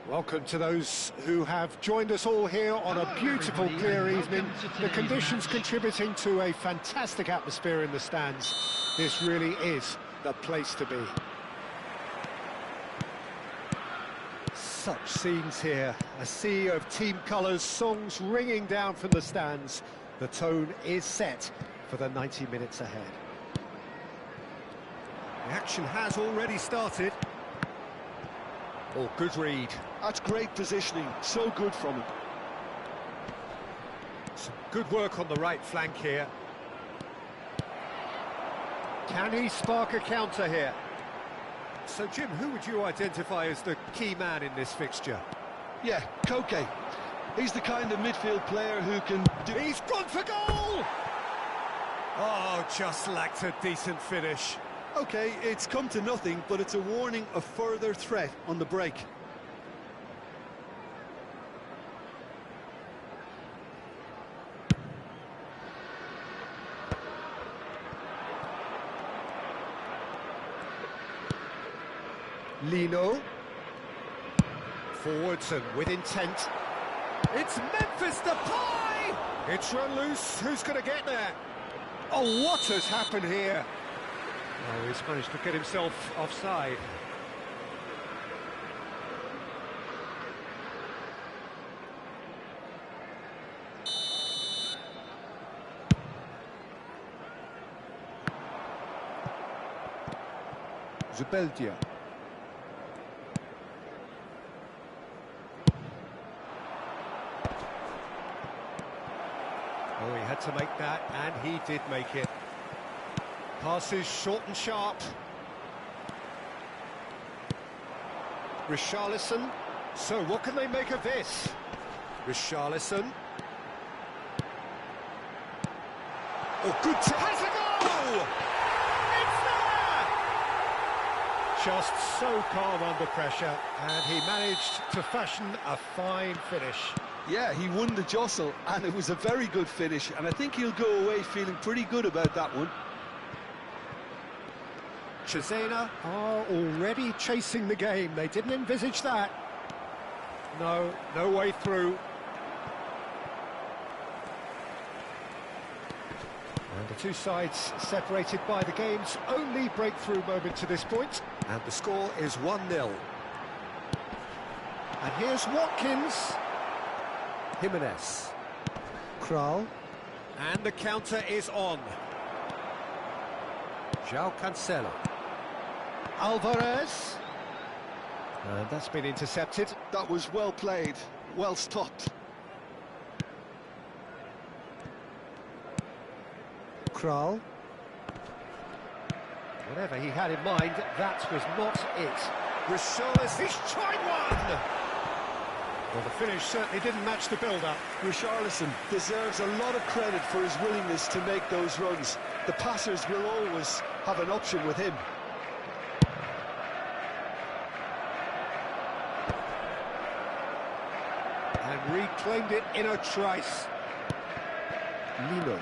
Welcome to those who have joined us all here on a beautiful, clear evening. The conditions contributing to a fantastic atmosphere in the stands. This really is the place to be. Such scenes here. A sea of team colours, songs ringing down from the stands. The tone is set for the 90 minutes ahead. The action has already started. Oh, good read. That's great positioning, so good from him. Some good work on the right flank here. Can he spark a counter here? So, Jim, who would you identify as the key man in this fixture? Yeah, Koke. He's the kind of midfield player who can do... He's gone for goal! Oh, just lacked a decent finish. OK, it's come to nothing, but it's a warning of further threat on the break. Lino. Forwards and with intent. It's Memphis Depay! It's run loose. Who's going to get there? Oh, what has happened here? Oh, he's managed to get himself offside. Zubeldia. Oh, he had to make that, and he did make it. Passes short and sharp. Richarlison. So, what can they make of this? Richarlison. Oh, good has a goal! It's there! Just so calm under pressure, and he managed to fashion a fine finish. Yeah, he won the jostle, and it was a very good finish, and I think he'll go away feeling pretty good about that one. Cesena are already chasing the game. They didn't envisage that. No way through. And the two sides separated by the game's only breakthrough moment to this point. And the score is 1-0. And here's Watkins. Jimenez. Kral. And the counter is on. João Cancelo. Alvarez. And that's been intercepted. That was well played, well stopped. Kral. Whatever he had in mind, that was not it. Richarlison, he's tried one! Well, the finish certainly didn't match the build-up. Richarlison deserves a lot of credit for his willingness to make those runs. The passers will always have an option with him. And reclaimed it in a trice. Lino.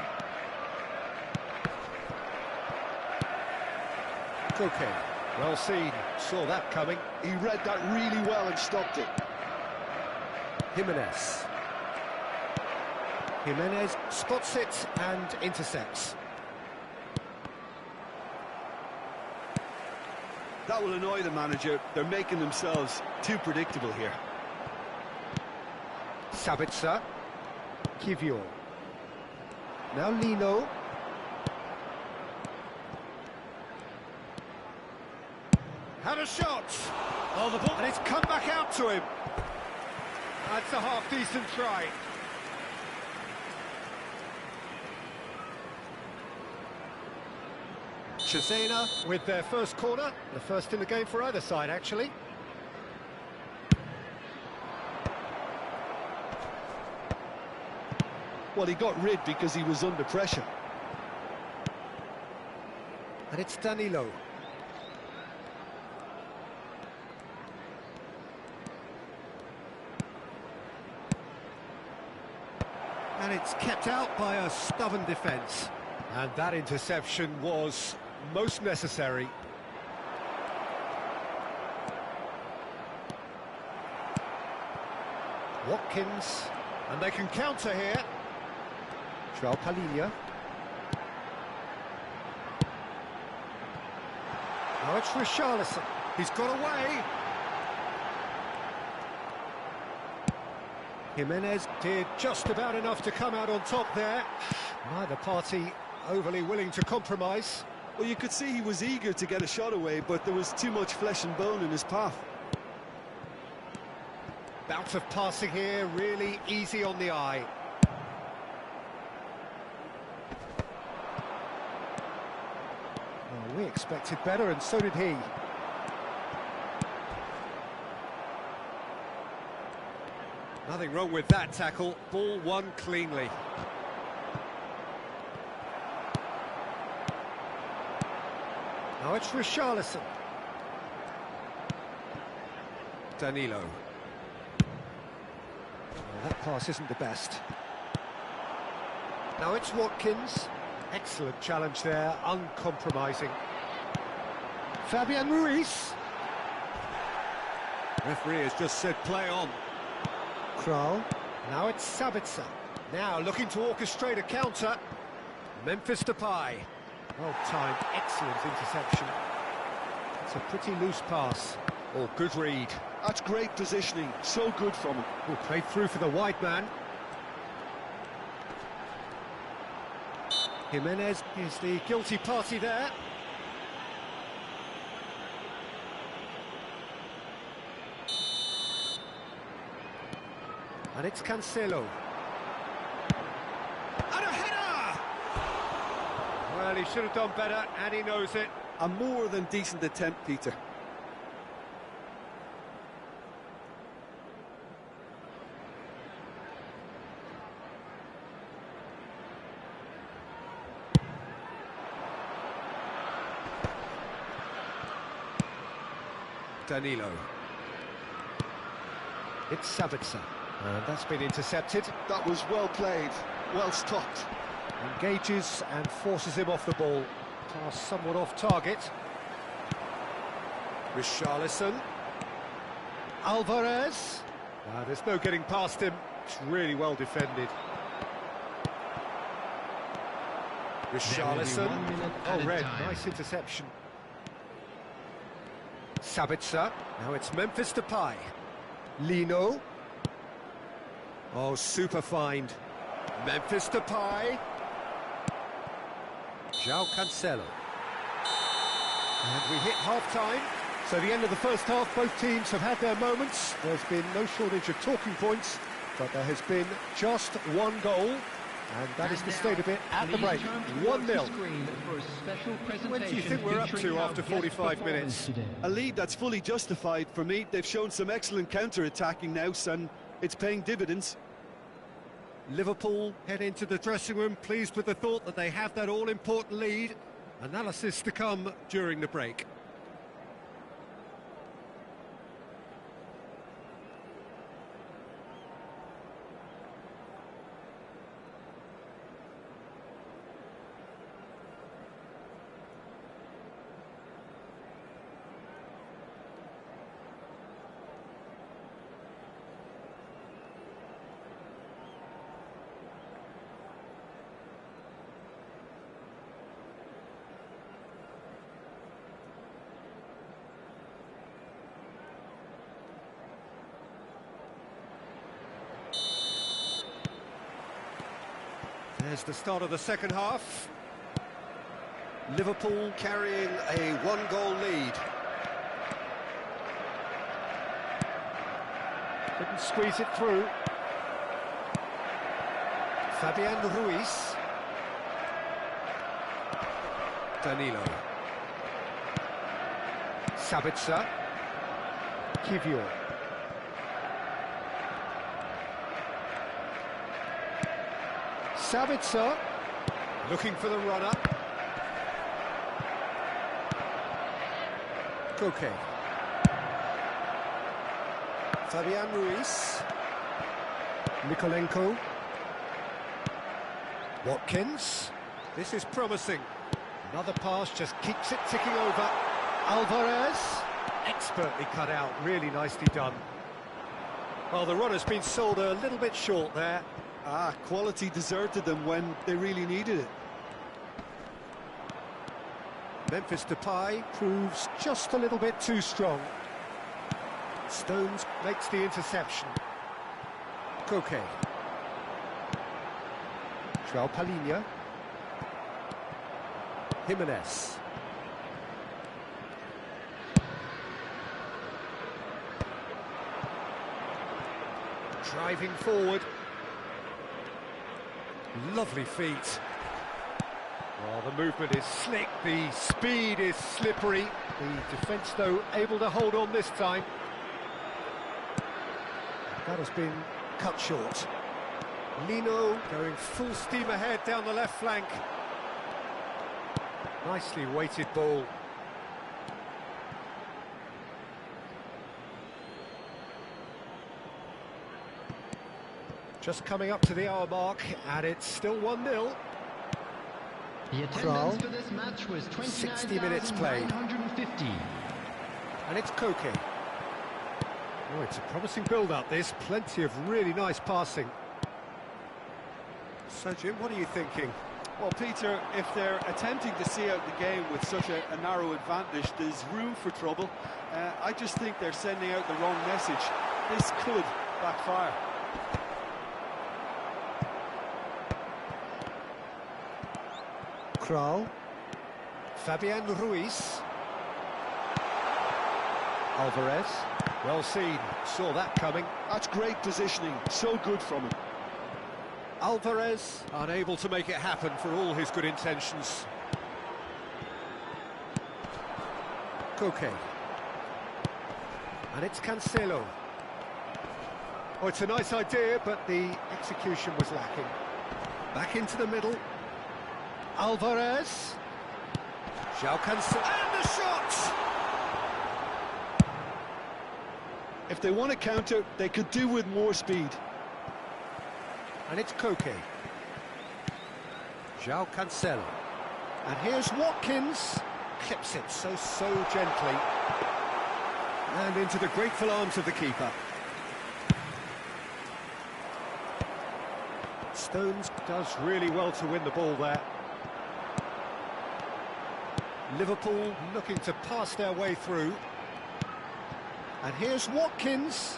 Koke. Well seen. Saw that coming. He read that really well and stopped it. Jimenez. Jimenez spots it and intercepts. That will annoy the manager. They're making themselves too predictable here. Sabitzer. Kivior. Now Lino. Had a shot. Oh, the ball. And it's come back out to him. That's a half-decent try. Cesena with their first corner. The first in the game for either side, actually. Well, he got rid because he was under pressure. And it's Danilo. And it's kept out by a stubborn defence. And that interception was most necessary. Watkins, and they can counter here. João Palhinha. Now it's Richarlison. He's got away. Jimenez did just about enough to come out on top there. Neither party overly willing to compromise. Well, you could see he was eager to get a shot away, but there was too much flesh and bone in his path. Bout of passing here, really easy on the eye. Well, we expected better, and so did he. Nothing wrong with that tackle. Ball won cleanly. Now it's Richarlison. Danilo. Well, that pass isn't the best. Now it's Watkins. Excellent challenge there, uncompromising. Fabian Ruiz. Referee has just said play on. Kral. Now it's Sabitzer. Now looking to orchestrate a counter. Memphis Depay. Well timed, excellent interception. It's a pretty loose pass. Oh, good read. That's great positioning, so good from him. Oh, played through for the wide man. Jimenez is the guilty party there. And it's Cancelo. And a header! Well, he should have done better, and he knows it. A more than decent attempt, Peter. Danilo. It's Sabitzer. And that's been intercepted. That was well played, well stopped. Engages and forces him off the ball. Pass somewhat off target. Richarlison. Alvarez. There's no getting past him. It's really well defended. Richarlison. Oh, red. Nice interception. Sabitzer. Now it's Memphis Depay. Lino. Oh, super find. Memphis Depay. João Cancelo. And we hit half-time. So the end of the first half, both teams have had their moments. There's been no shortage of talking points, but there has been just one goal. And that is the state of it at the break. 1-0. What do you think we're up to after 45 minutes? A lead that's fully justified for me. They've shown some excellent counter-attacking now, and it's paying dividends. Liverpool head into the dressing room pleased with the thought that they have that all-important lead. Analysis to come during the break. There's the start of the second half. Liverpool carrying a one-goal lead. Couldn't squeeze it through. Fabian Ruiz. Danilo. Sabitzer. Kivior. Sabitzer, looking for the runner. Koke. Fabian Ruiz. Mikolenko. Watkins. This is promising. Another pass just keeps it ticking over. Alvarez. Expertly cut out, really nicely done. Well, the run has been sold a little bit short there. Quality deserted them when they really needed it. Memphis Depay proves just a little bit too strong. Stones makes the interception. Koke. João Palhinha. Jimenez. Driving forward. Lovely feet. Well, the movement is slick, the speed is slippery. The defence, though, able to hold on this time. That has been cut short. Lino going full steam ahead down the left flank. Nicely weighted ball. Just coming up to the hour mark, and it's still 1-0. The attendance for this match was 60 minutes played. 29,950. And it's Koke. Oh, it's a promising build-up, this. Plenty of really nice passing. So, Jim, what are you thinking? Well, Peter, if they're attempting to see out the game with such a narrow advantage, there's room for trouble. I just think they're sending out the wrong message. This could backfire. Kral. Fabian Ruiz. Alvarez. Well seen. Saw that coming. That's great positioning. So good from him. Alvarez unable to make it happen for all his good intentions. Koke. And it's Cancelo. Oh, it's a nice idea, but the execution was lacking. Back into the middle. Alvarez. João Cancelo. And the shot! If they want to counter, they could do with more speed. And it's Koke. João Cancelo. And here's Watkins. Clips it so gently. And into the grateful arms of the keeper. Stones does really well to win the ball there. Liverpool looking to pass their way through. And here's Watkins.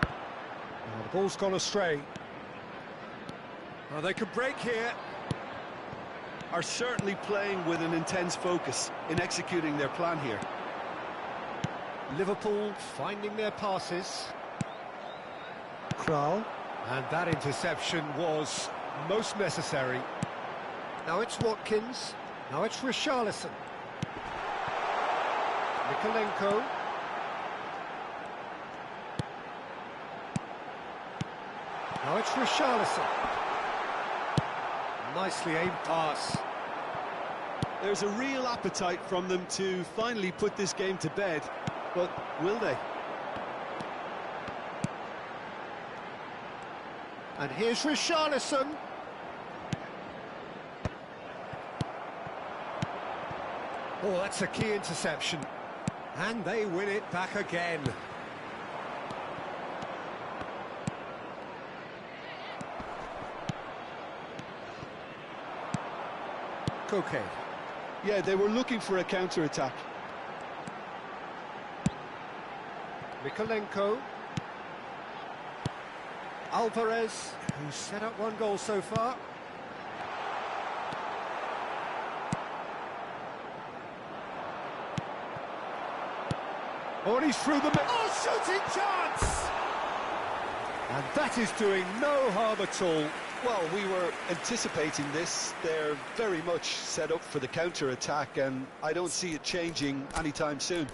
Oh, the ball's gone astray. Well, they could break here. Are certainly playing with an intense focus in executing their plan here. Liverpool finding their passes. Kral. And that interception was most necessary. Now it's Watkins. Now it's Richarlison. Mikolenko. Now it's Richarlison. Nicely aimed pass. There's a real appetite from them to finally put this game to bed, but will they? And here's Richarlison. Oh, that's a key interception. And they win it back again. Koke. Yeah, they were looking for a counter-attack. Mikolenko. Alvarez, who's set up one goal so far. Oh, and he's through the middle. Oh, shooting chance! And that is doing no harm at all. Well, we were anticipating this. They're very much set up for the counter-attack, and I don't see it changing anytime soon.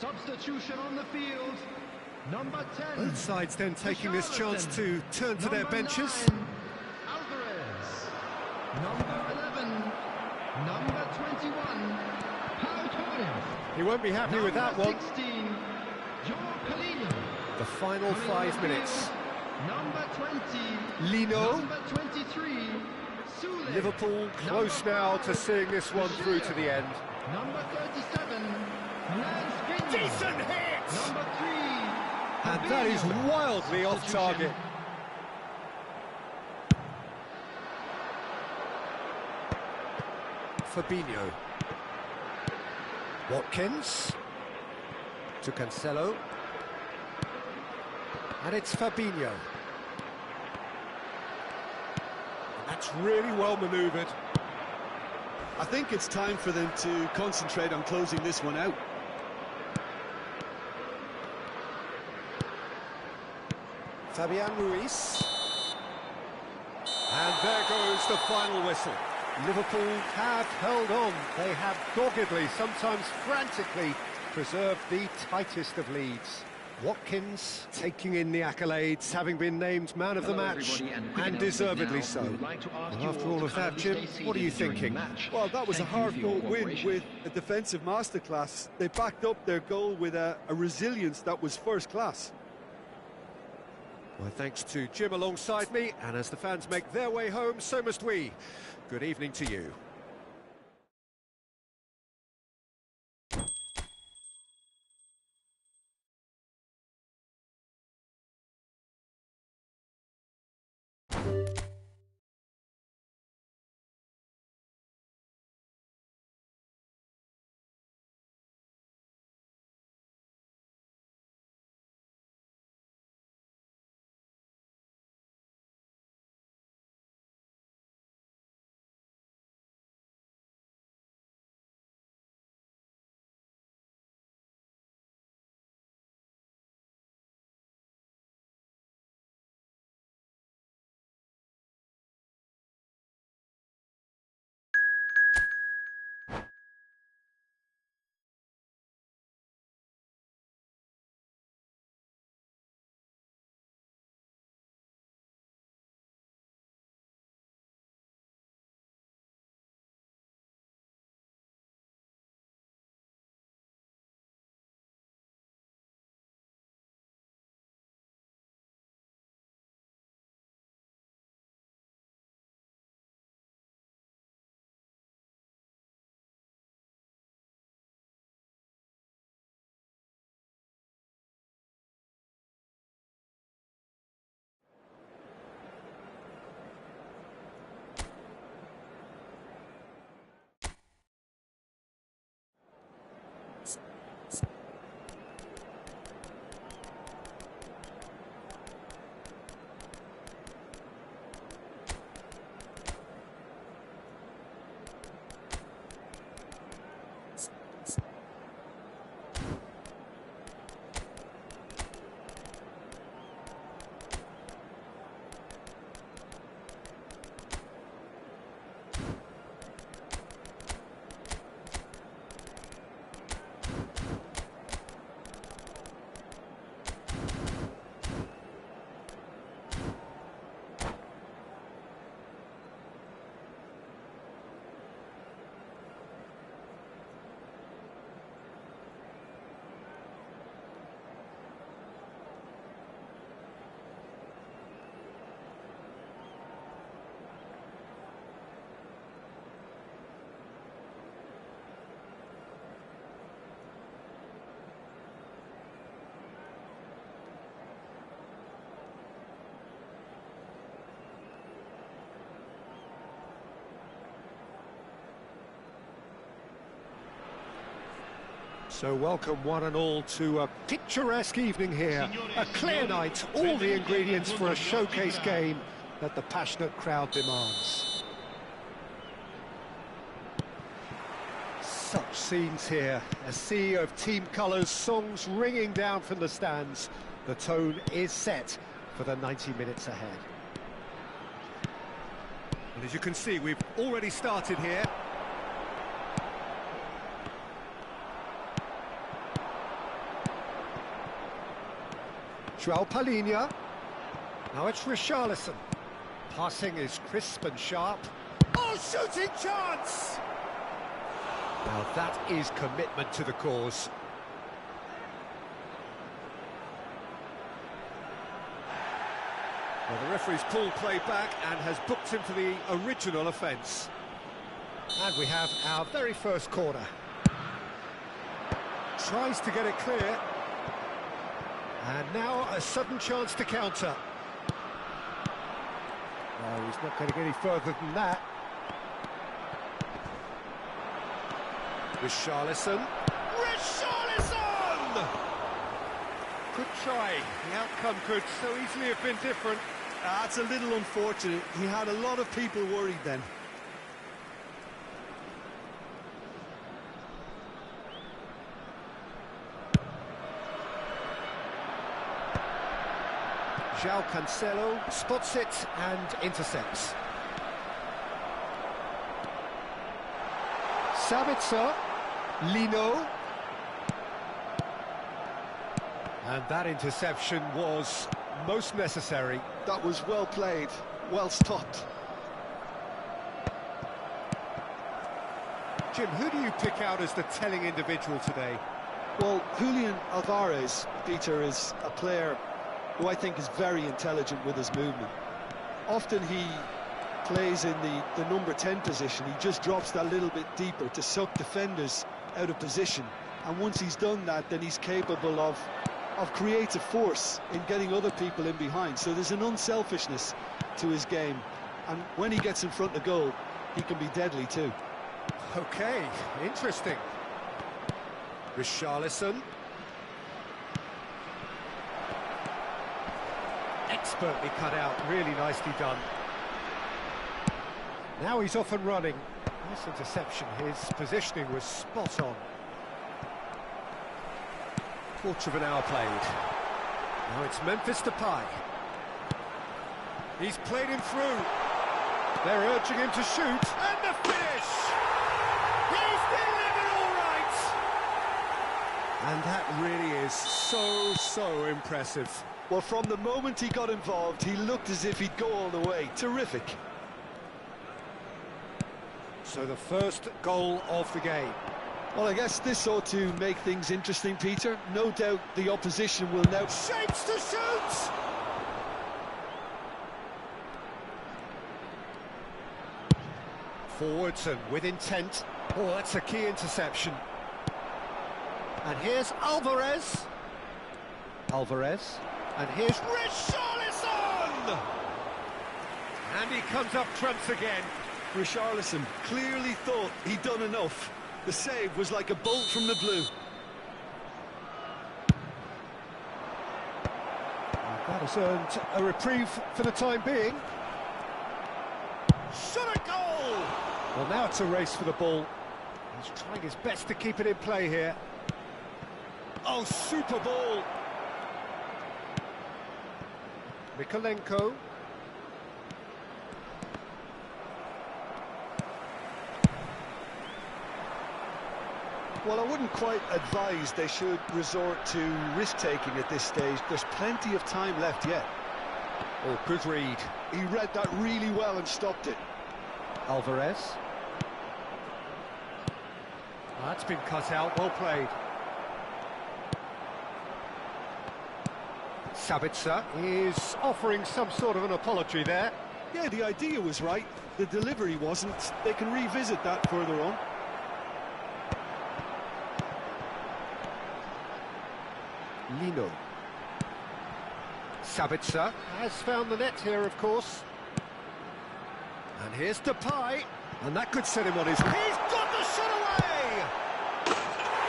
Substitution on the field. Number 10. Both sides then taking this chance to turn to their benches. 9, Alvarez. Number 11. Number 21. He won't be happy with that one. 16. The final 5 minutes. Number 20. Lino. Number 23. Sule. Liverpool close now to seeing this one through to the end. Number 37. Lance Decent hit! Number 3. And that is wildly off target. Fabinho. Watkins. To Cancelo. And it's Fabinho. And that's really well manoeuvred. I think it's time for them to concentrate on closing this one out. Fabian Ruiz. And there goes the final whistle. Liverpool have held on. They have doggedly, sometimes frantically, preserved the tightest of leads. Watkins taking in the accolades, having been named man of the match, and deservedly so. And after all of that, Jim, what are you thinking? Well, that was a hard-fought win with a defensive masterclass. They backed up their goal with a resilience that was first class. Well, thanks to Jim alongside me, and as the fans make their way home, so must we. Good evening to you. So welcome one and all to a picturesque evening here. A clear night, all the ingredients for a showcase game that the passionate crowd demands. Such scenes here, a sea of team colours, songs ringing down from the stands. The tone is set for the 90 minutes ahead. And as you can see, we've already started here. Joao Palhinha. Now it's Richarlison. Passing is crisp and sharp. Oh, shooting chance! Now that is commitment to the cause. Well, the referee's pulled play back and has booked him for the original offence. And we have our very first corner. Tries to get it clear. And now a sudden chance to counter. No, he's not going to get any further than that. Richarlison. Richarlison! Good try. The outcome could so easily have been different. That's a little unfortunate. He had a lot of people worried then. João Cancelo spots it and intercepts. Sabitzer, Lino. And that interception was most necessary. That was well played, well stopped. Jim, who do you pick out as the telling individual today? Well, Julian Alvarez, Peter, is a player who I think is very intelligent with his movement. Often he plays in the number 10 position. He just drops that little bit deeper to suck defenders out of position. And once he's done that, then he's capable of creative force in getting other people in behind. So there's an unselfishness to his game. And when he gets in front of goal, he can be deadly too. Okay, interesting. Richarlison. Expertly cut out, really nicely done. Now he's off and running. Nice interception, his positioning was spot on. Quarter of an hour played. Now it's Memphis Depay. He's played him through. They're urging him to shoot, and the finish! He's delivered all right! And that really is so impressive. Well, from the moment he got involved, he looked as if he'd go all the way. Terrific. So the first goal of the game. Well, I guess this ought to make things interesting, Peter. No doubt the opposition will now... Shapes to shoot! Forwards and with intent. Oh, that's a key interception. And here's Alvarez. And here's Richarlison! And he comes up trumps again. Richarlison clearly thought he'd done enough. The save was like a bolt from the blue. That has earned a reprieve for the time being. Shot a goal! Well, now it's a race for the ball. He's trying his best to keep it in play here. Oh, super ball! Mikolenko. Well, I wouldn't quite advise they should resort to risk-taking at this stage. There's plenty of time left yet. Oh, good read. He read that really well and stopped it. Alvarez. Oh, that's been cut out, well played. Sabitzer is offering some sort of an apology there. Yeah, the idea was right. The delivery wasn't. They can revisit that further on. Lino. Sabitzer has found the net here, of course. And here's Depay. And that could set him on his... He's got the shot away!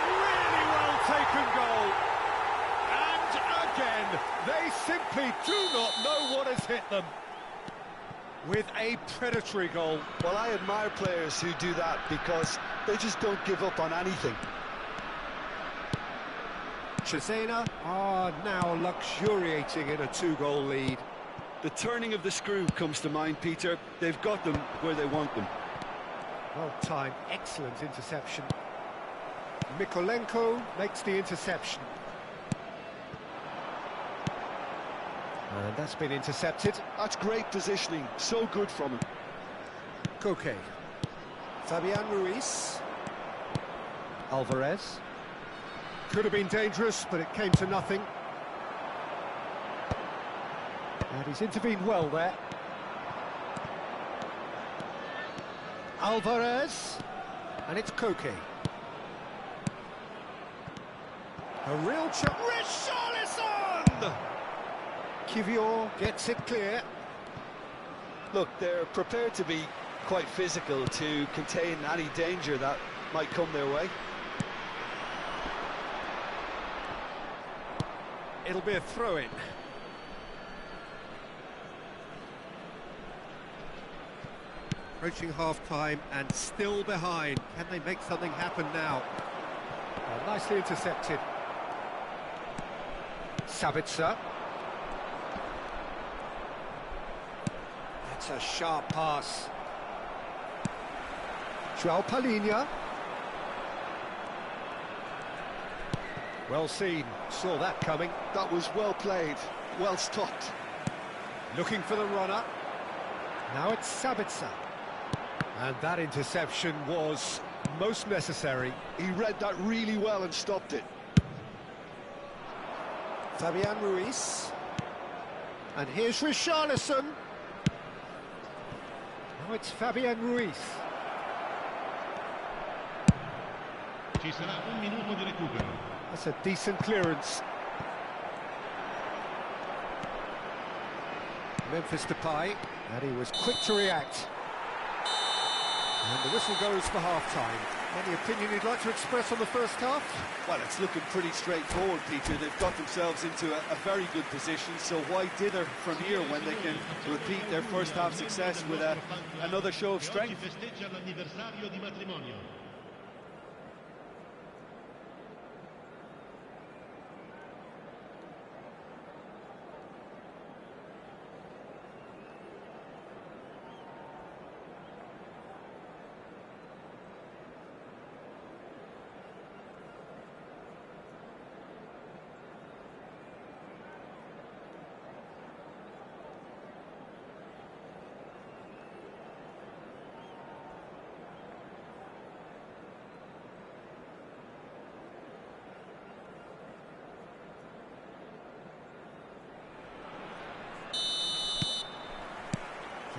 Really well taken goal. And again, they simply do not know what has hit them. With a predatory goal. Well, I admire players who do that because they just don't give up on anything. Cesena are now luxuriating in a 2-goal lead. The turning of the screw comes to mind, Peter. They've got them where they want them. Well timed, excellent interception. Mikolenko makes the interception. And that's been intercepted. That's great positioning, so good from him. Koke. Fabian Ruiz. Alvarez. Could have been dangerous, but it came to nothing. And he's intervened well there. Alvarez. And it's Koke. A real chance. Richarlison! Kivior gets it clear. Look, they're prepared to be quite physical to contain any danger that might come their way. It'll be a throw-in. Approaching half-time and still behind. Can they make something happen now? Nicely intercepted. Sabitzer. That's a sharp pass. João Palhinha. Well seen, saw that coming. That was well played, well stopped. Looking for the runner. Now it's Sabitzer. And that interception was most necessary. He read that really well and stopped it. Fabian Ruiz. And here's Richarlison. Now it's Fabian Ruiz. Ci sarà un minuto di recupero. That's a decent clearance. Memphis Depay, and he was quick to react. And the whistle goes for half-time. Any opinion you'd like to express on the first half? Well, it's looking pretty straightforward, Peter. They've got themselves into a very good position, so why dither from here when they can repeat their first half success with another show of strength?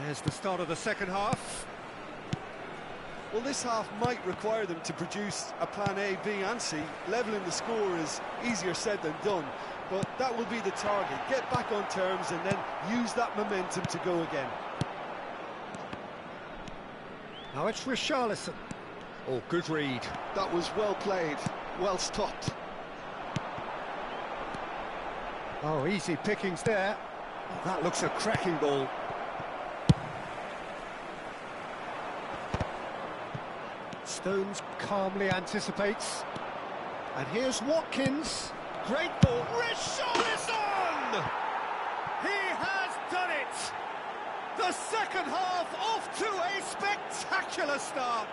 There's the start of the second half. Well, this half might require them to produce a plan A, B and C. Levelling the score is easier said than done, but that will be the target. Get back on terms and then use that momentum to go again. Now it's Richarlison. Oh, good read. That was well played, well stopped. Oh, easy pickings there. Oh, that looks a cracking ball. Stones calmly anticipates. And here's Watkins. Great ball. Richarlison! He has done it! The second half off to a spectacular start.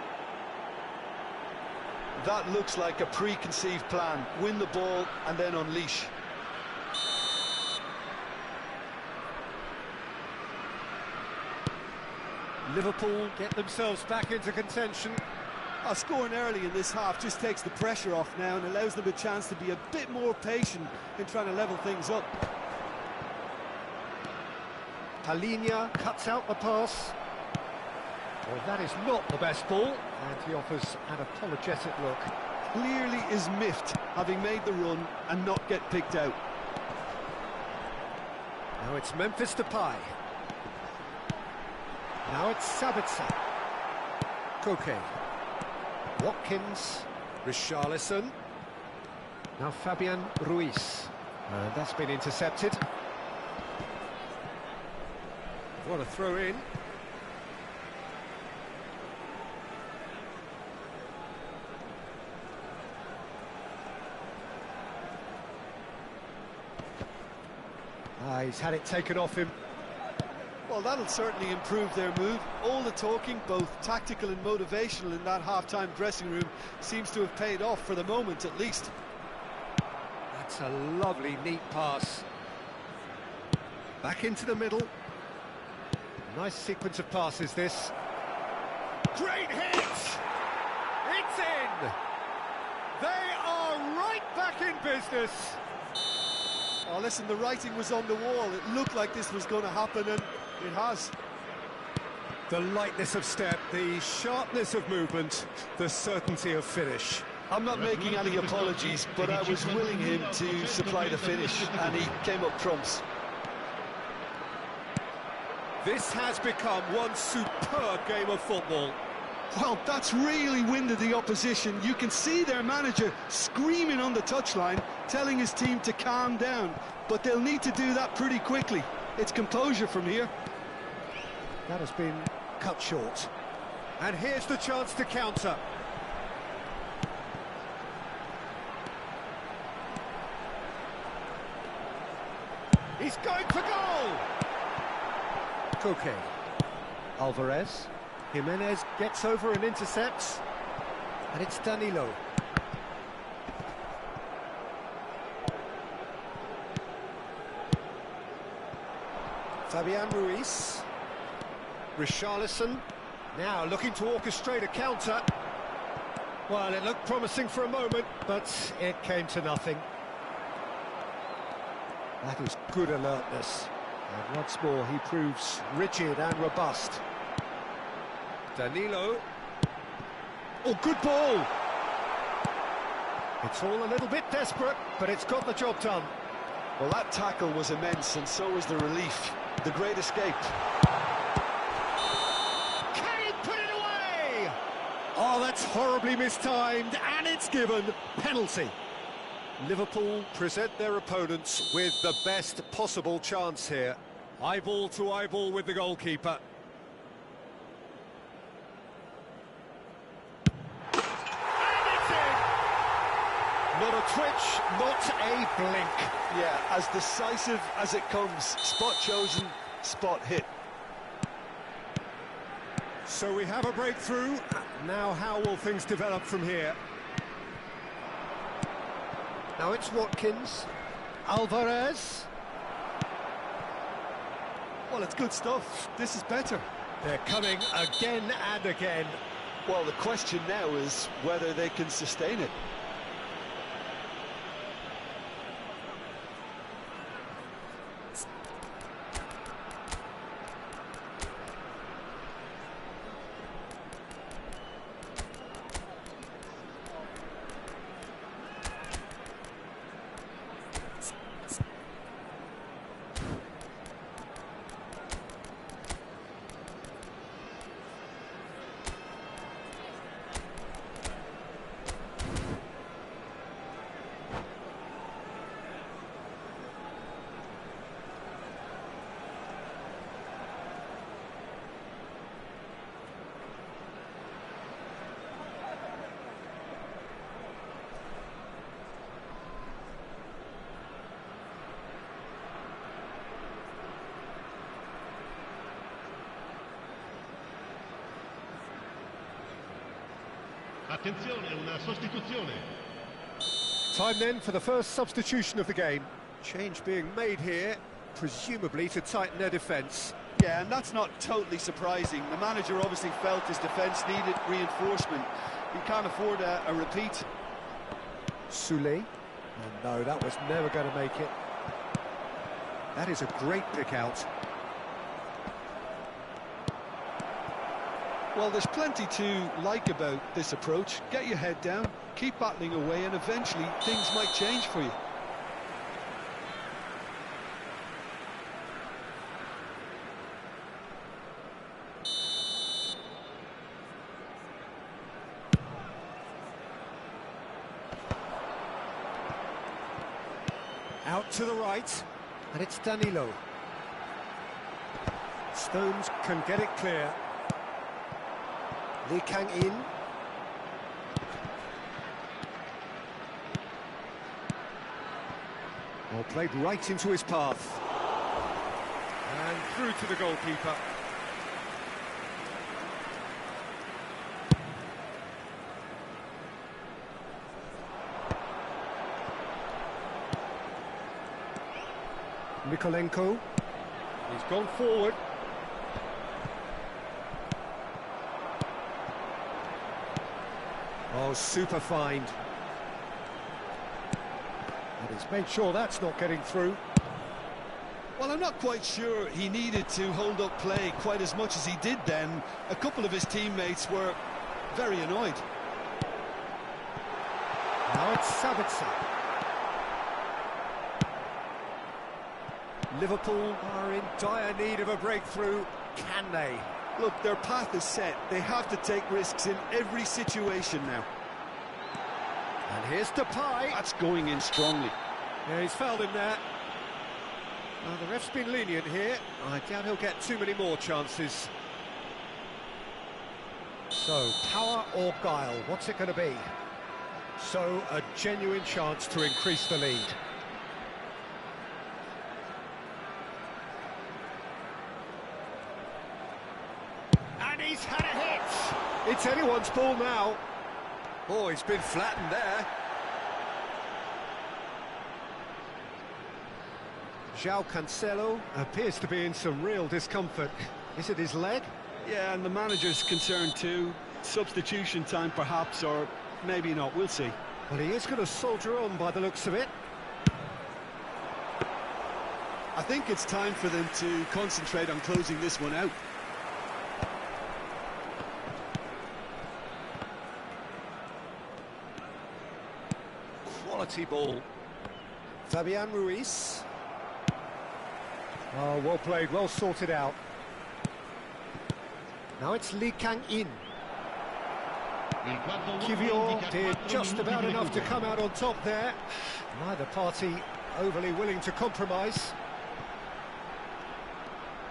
That looks like a preconceived plan. Win the ball and then unleash. Liverpool get themselves back into contention. Scoring early in this half just takes the pressure off now and allows them a chance to be a bit more patient in trying to level things up. Palhinha cuts out the pass. Well, that is not the best ball, and he offers an apologetic look. Clearly is miffed, having made the run and not get picked out. Now it's Memphis Depay. Now it's Sabitzer. Koke. Watkins. Richarlison. Now Fabian Ruiz. And that's been intercepted. What a throw in. He's had it taken off him. Well, that'll certainly improve their mood. All the talking, both tactical and motivational, in that half-time dressing room seems to have paid off for the moment, at least. That's a lovely, neat pass. Back into the middle. Nice sequence of passes, this. Great hit! It's in! They are right back in business. Oh, listen, the writing was on the wall. It looked like this was going to happen, and it has. The lightness of step, the sharpness of movement, the certainty of finish. I'm not making any apologies, but I was willing him to supply the finish, and he came up trumps. This has become one superb game of football. Well, that's really winded the opposition. You can see their manager screaming on the touchline, telling his team to calm down, but they'll need to do that pretty quickly. It's composure from here. That has been cut short. And here's the chance to counter. He's going for goal! Koke. Alvarez. Jimenez gets over and intercepts. And it's Danilo. Fabian Ruiz. Richarlison. Now looking to orchestrate a counter. Well, it looked promising for a moment, but it came to nothing. That is good alertness. And once more, he proves rigid and robust. Danilo. Oh, good ball! It's all a little bit desperate, but it's got the job done. Well, that tackle was immense, and so was the relief. The great escape. Can he put it away? Oh, that's horribly mistimed, and it's given. Penalty. Liverpool present their opponents with the best possible chance here. Eyeball to eyeball with the goalkeeper. And it's in! Not a twitch, not a blink. Yeah, as decisive as it comes. Spot chosen, spot hit. So we have a breakthrough. Now how will things develop from here? Now it's Watkins. Alvarez. Well, it's good stuff. This is better. They're coming again and again. Well, the question now is whether they can sustain it. Attenzione, una sostituzione. Time then for the first substitution of the game. Change being made here, presumably to tighten their defence. Yeah, and that's not totally surprising. The manager obviously felt his defence needed reinforcement. He can't afford a repeat. Soulé. Oh no, that was never going to make it. That is a great pick out. Well, there's plenty to like about this approach. Get your head down, keep battling away, and eventually things might change for you. Out to the right, and it's Danilo. Stones can get it clear. Lee Kang in. Well, played right into his path. And through to the goalkeeper. Mikolenko. He's gone forward. Oh, super find. And he's made sure that's not getting through. Well, I'm not quite sure he needed to hold up play quite as much as he did then. A couple of his teammates were very annoyed. Now it's Sabitzer. Liverpool are in dire need of a breakthrough. Can they? Look, their path is set. They have to take risks in every situation now. And here's Depay. That's going in strongly. Yeah, he's fouled him there. Well, the ref's been lenient here. I doubt he'll get too many more chances. So, power or guile, what's it going to be? So, a genuine chance to increase the lead. And he's had a hit! It's anyone's ball now. Oh, he's been flattened there. João Cancelo appears to be in some real discomfort. Is it his leg? Yeah, and the manager's concerned too. Substitution time perhaps, or maybe not, we'll see. Well, he is going to soldier on by the looks of it. I think it's time for them to concentrate on closing this one out. Quality ball. Fabian Ruiz. Oh, well played, well sorted out. Now it's Lee Kang-in. Kivior did just about enough to come out on top there. Neither party overly willing to compromise.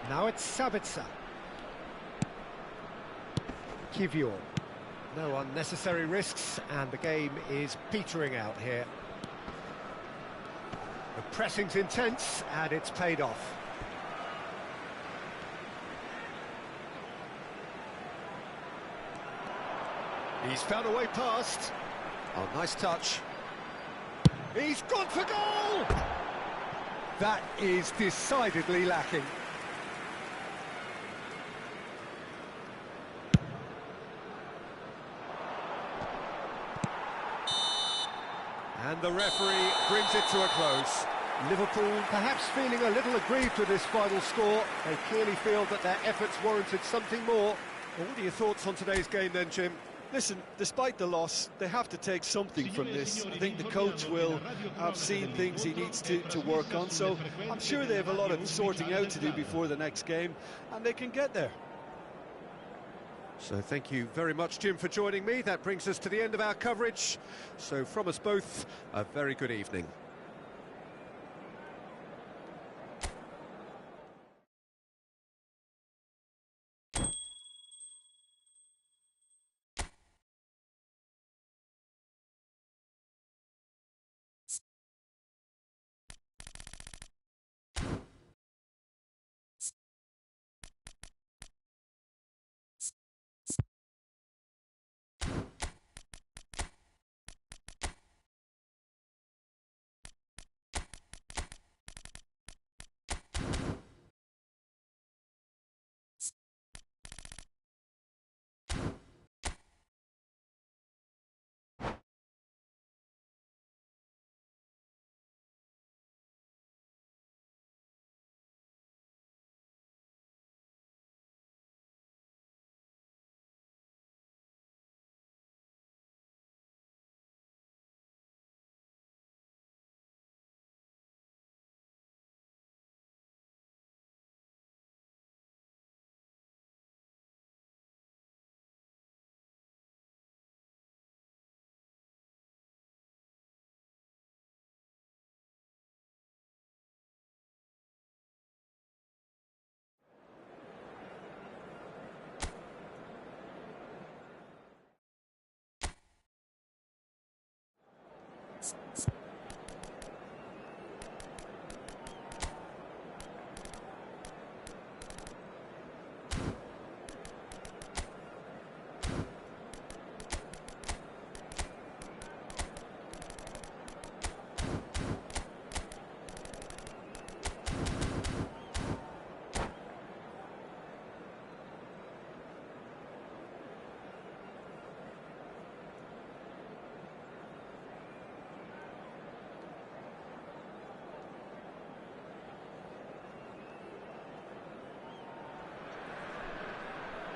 Now it's Sabitzer. Kivior. No unnecessary risks, and the game is petering out here. The pressing's intense, and it's paid off. He's found a way past. Oh, nice touch. He's gone for goal! That is decidedly lacking. And the referee brings it to a close. Liverpool perhaps feeling a little aggrieved with this final score. They clearly feel that their efforts warranted something more. Well, what are your thoughts on today's game then, Jim? Listen, despite the loss, they have to take something from this. I think the coach will have seen things he needs to work on, so I'm sure they have a lot of sorting out to do before the next game, and they can get there. So thank you very much, Jim, for joining me. That brings us to the end of our coverage. So from us both, a very good evening.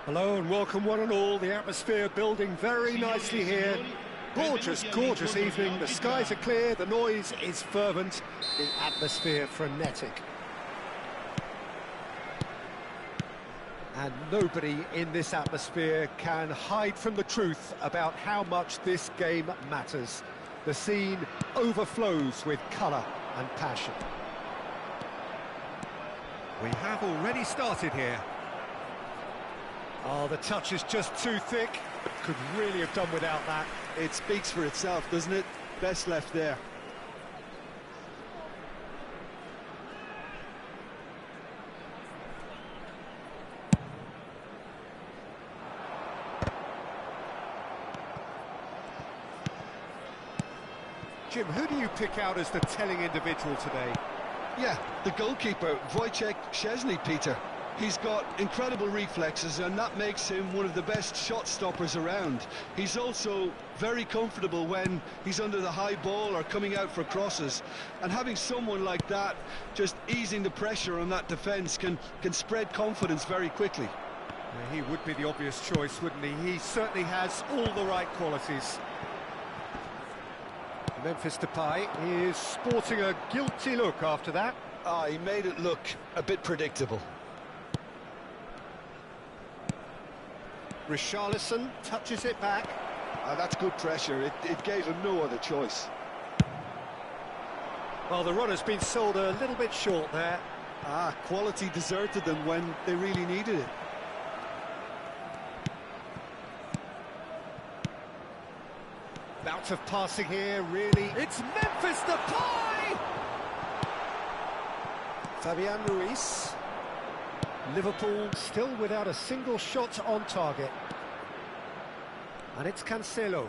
Hello and welcome one and all. The atmosphere building very nicely here. Gorgeous, gorgeous evening. The skies are clear, the noise is fervent, the atmosphere frenetic. And nobody in this atmosphere can hide from the truth about how much this game matters. The scene overflows with colour and passion. We have already started here. Oh, the touch is just too thick. Could really have done without that. It speaks for itself, doesn't it? Best left there. Jim, who do you pick out as the telling individual today? Yeah, the goalkeeper, Wojciech Szczesny, Peter. He's got incredible reflexes, and that makes him one of the best shot stoppers around. He's also very comfortable when he's under the high ball or coming out for crosses. And having someone like that just easing the pressure on that defence can spread confidence very quickly. Yeah, he would be the obvious choice, wouldn't he? He certainly has all the right qualities. Memphis Depay is sporting a guilty look after that. He made it look a bit predictable. Richarlison touches it back. That's good pressure. It gave him no other choice. Well, the run has been sold a little bit short there. Quality deserted them when they really needed it. Bout of passing here, really. It's Memphis Depay! Fabian Ruiz. Liverpool still without a single shot on target. And it's Cancelo.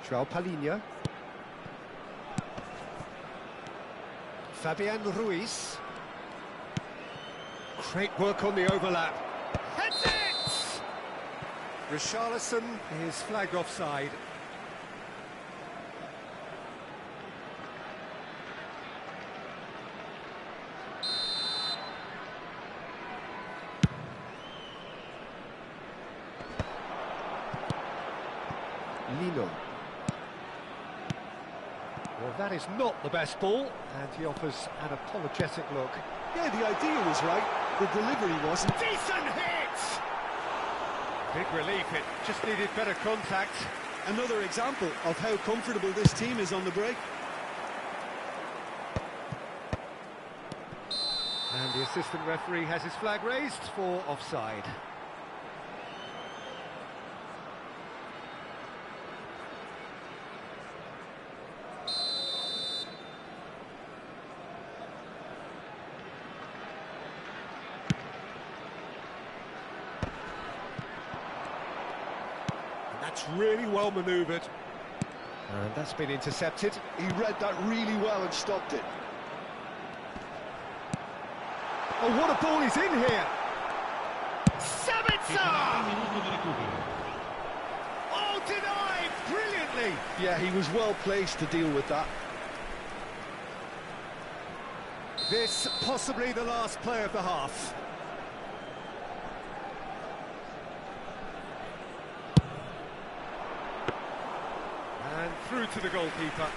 João Palhinha. Fabian Ruiz. Great work on the overlap. Heads it! Richarlison is flagged offside. Lino. Well, that is not the best ball, and he offers an apologetic look. Yeah, the idea was right, the delivery wasn't. Decent hit! Big relief, it just needed better contact. Another example of how comfortable this team is on the break. And the assistant referee has his flag raised for offside. That's really well manoeuvred. And that's been intercepted. He read that really well and stopped it. Oh, what a ball he's in here! Sabitzer! Oh, denied! Brilliantly! Yeah, he was well placed to deal with that. This possibly the last play of the half. And through to the goalkeeper.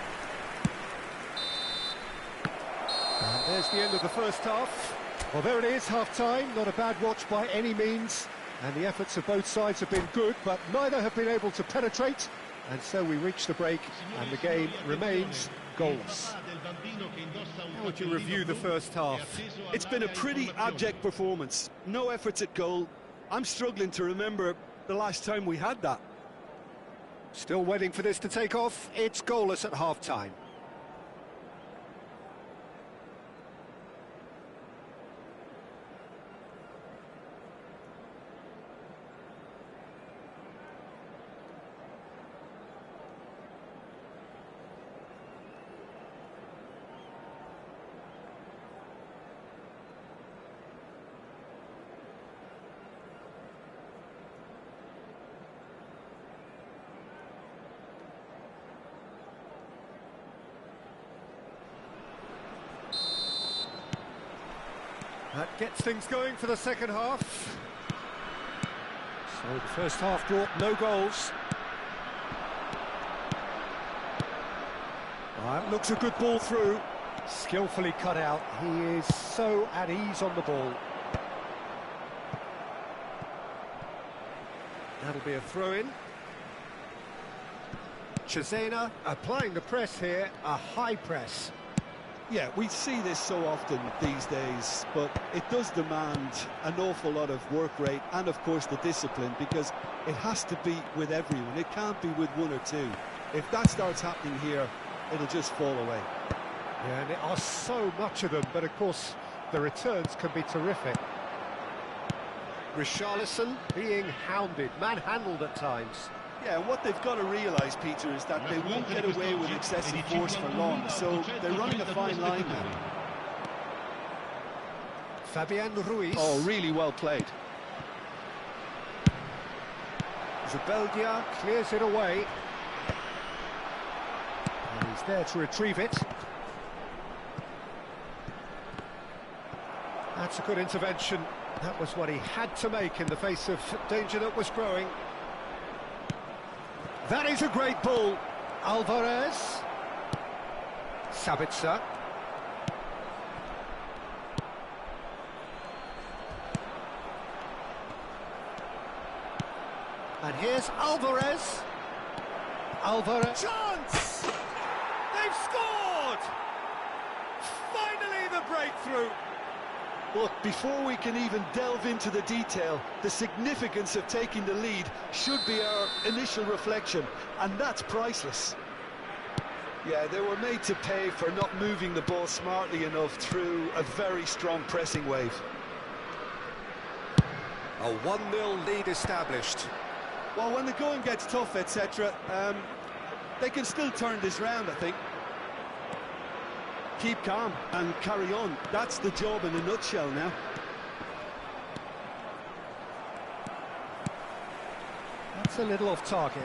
And there's the end of the first half. Well, there it is, half-time. Not a bad watch by any means. And the efforts of both sides have been good, but neither have been able to penetrate. And so we reach the break, and the game remains goalless. How would you review the first half? It's been a pretty abject performance. No efforts at goal. I'm struggling to remember the last time we had that. Still waiting for this to take off. It's goalless at half-time. That gets things going for the second half. Oh, the first half brought no goals. That looks a good ball through. Skillfully cut out. He is so at ease on the ball. That'll be a throw-in. Cesena applying the press here, a high press. Yeah, we see this so often these days, but it does demand an awful lot of work rate and, of course, the discipline, because it has to be with everyone. It can't be with one or two. If that starts happening here, it'll just fall away. Yeah, and there are so much of them, but of course the returns can be terrific. Richarlison being hounded, manhandled at times. Yeah, and what they've got to realise, Peter, is that they won't get away with excessive force for long, so they're running a fine line now. Fabian Ruiz. Oh, really well played. Zubeldia clears it away. And he's there to retrieve it. That's a good intervention. That was what he had to make in the face of danger that was growing. That is a great ball. Alvarez. Sabitzer. And here's Alvarez. Alvarez. Chance! They've scored! Finally the breakthrough. Look, before we can even delve into the detail, the significance of taking the lead should be our initial reflection, and that's priceless. Yeah, they were made to pay for not moving the ball smartly enough through a very strong pressing wave. A 1-0 lead established. Well, when the going gets tough, etc., they can still turn this round, I think. Keep calm and carry on. That's the job in a nutshell now. That's a little off target.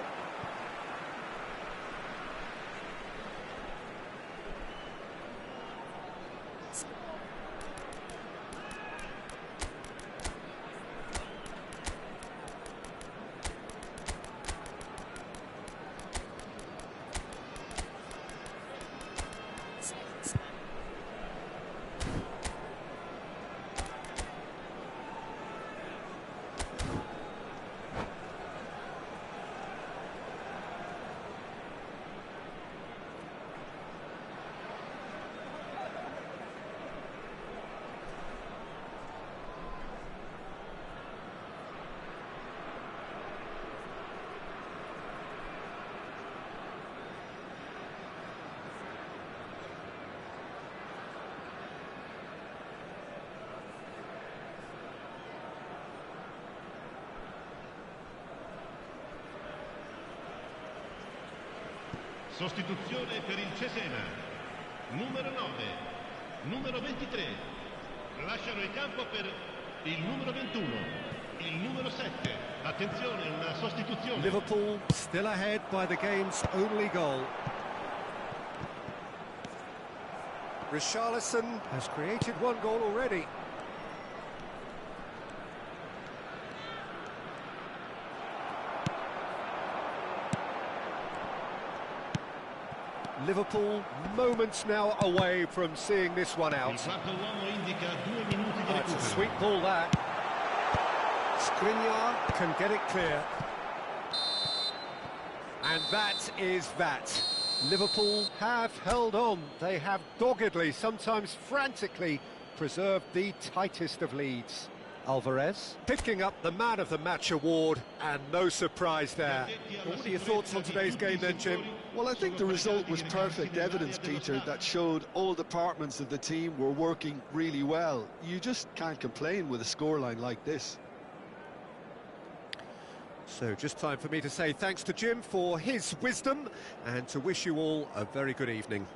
Sostituzione per il Cesena. Numero 9, numero 23. Lasciano il campo per il numero 21, il numero 7. Attenzione, una sostituzione. Liverpool still ahead by the game's only goal. Richarlison has created one goal already. Liverpool moments now away from seeing this one out. Il quarto uomo indica 2 minuti di That's a recupero. sweet ball that. Skriniar can get it clear. And that is that. Liverpool have held on. They have doggedly, sometimes frantically, preserved the tightest of leads. Alvarez picking up the Man of the Match award, and no surprise there. What are your thoughts on today's game then, Jim? Well, I think the result was perfect evidence, Peter, that showed all departments of the team were working really well. You just can't complain with a scoreline like this. So just time for me to say thanks to Jim for his wisdom and to wish you all a very good evening.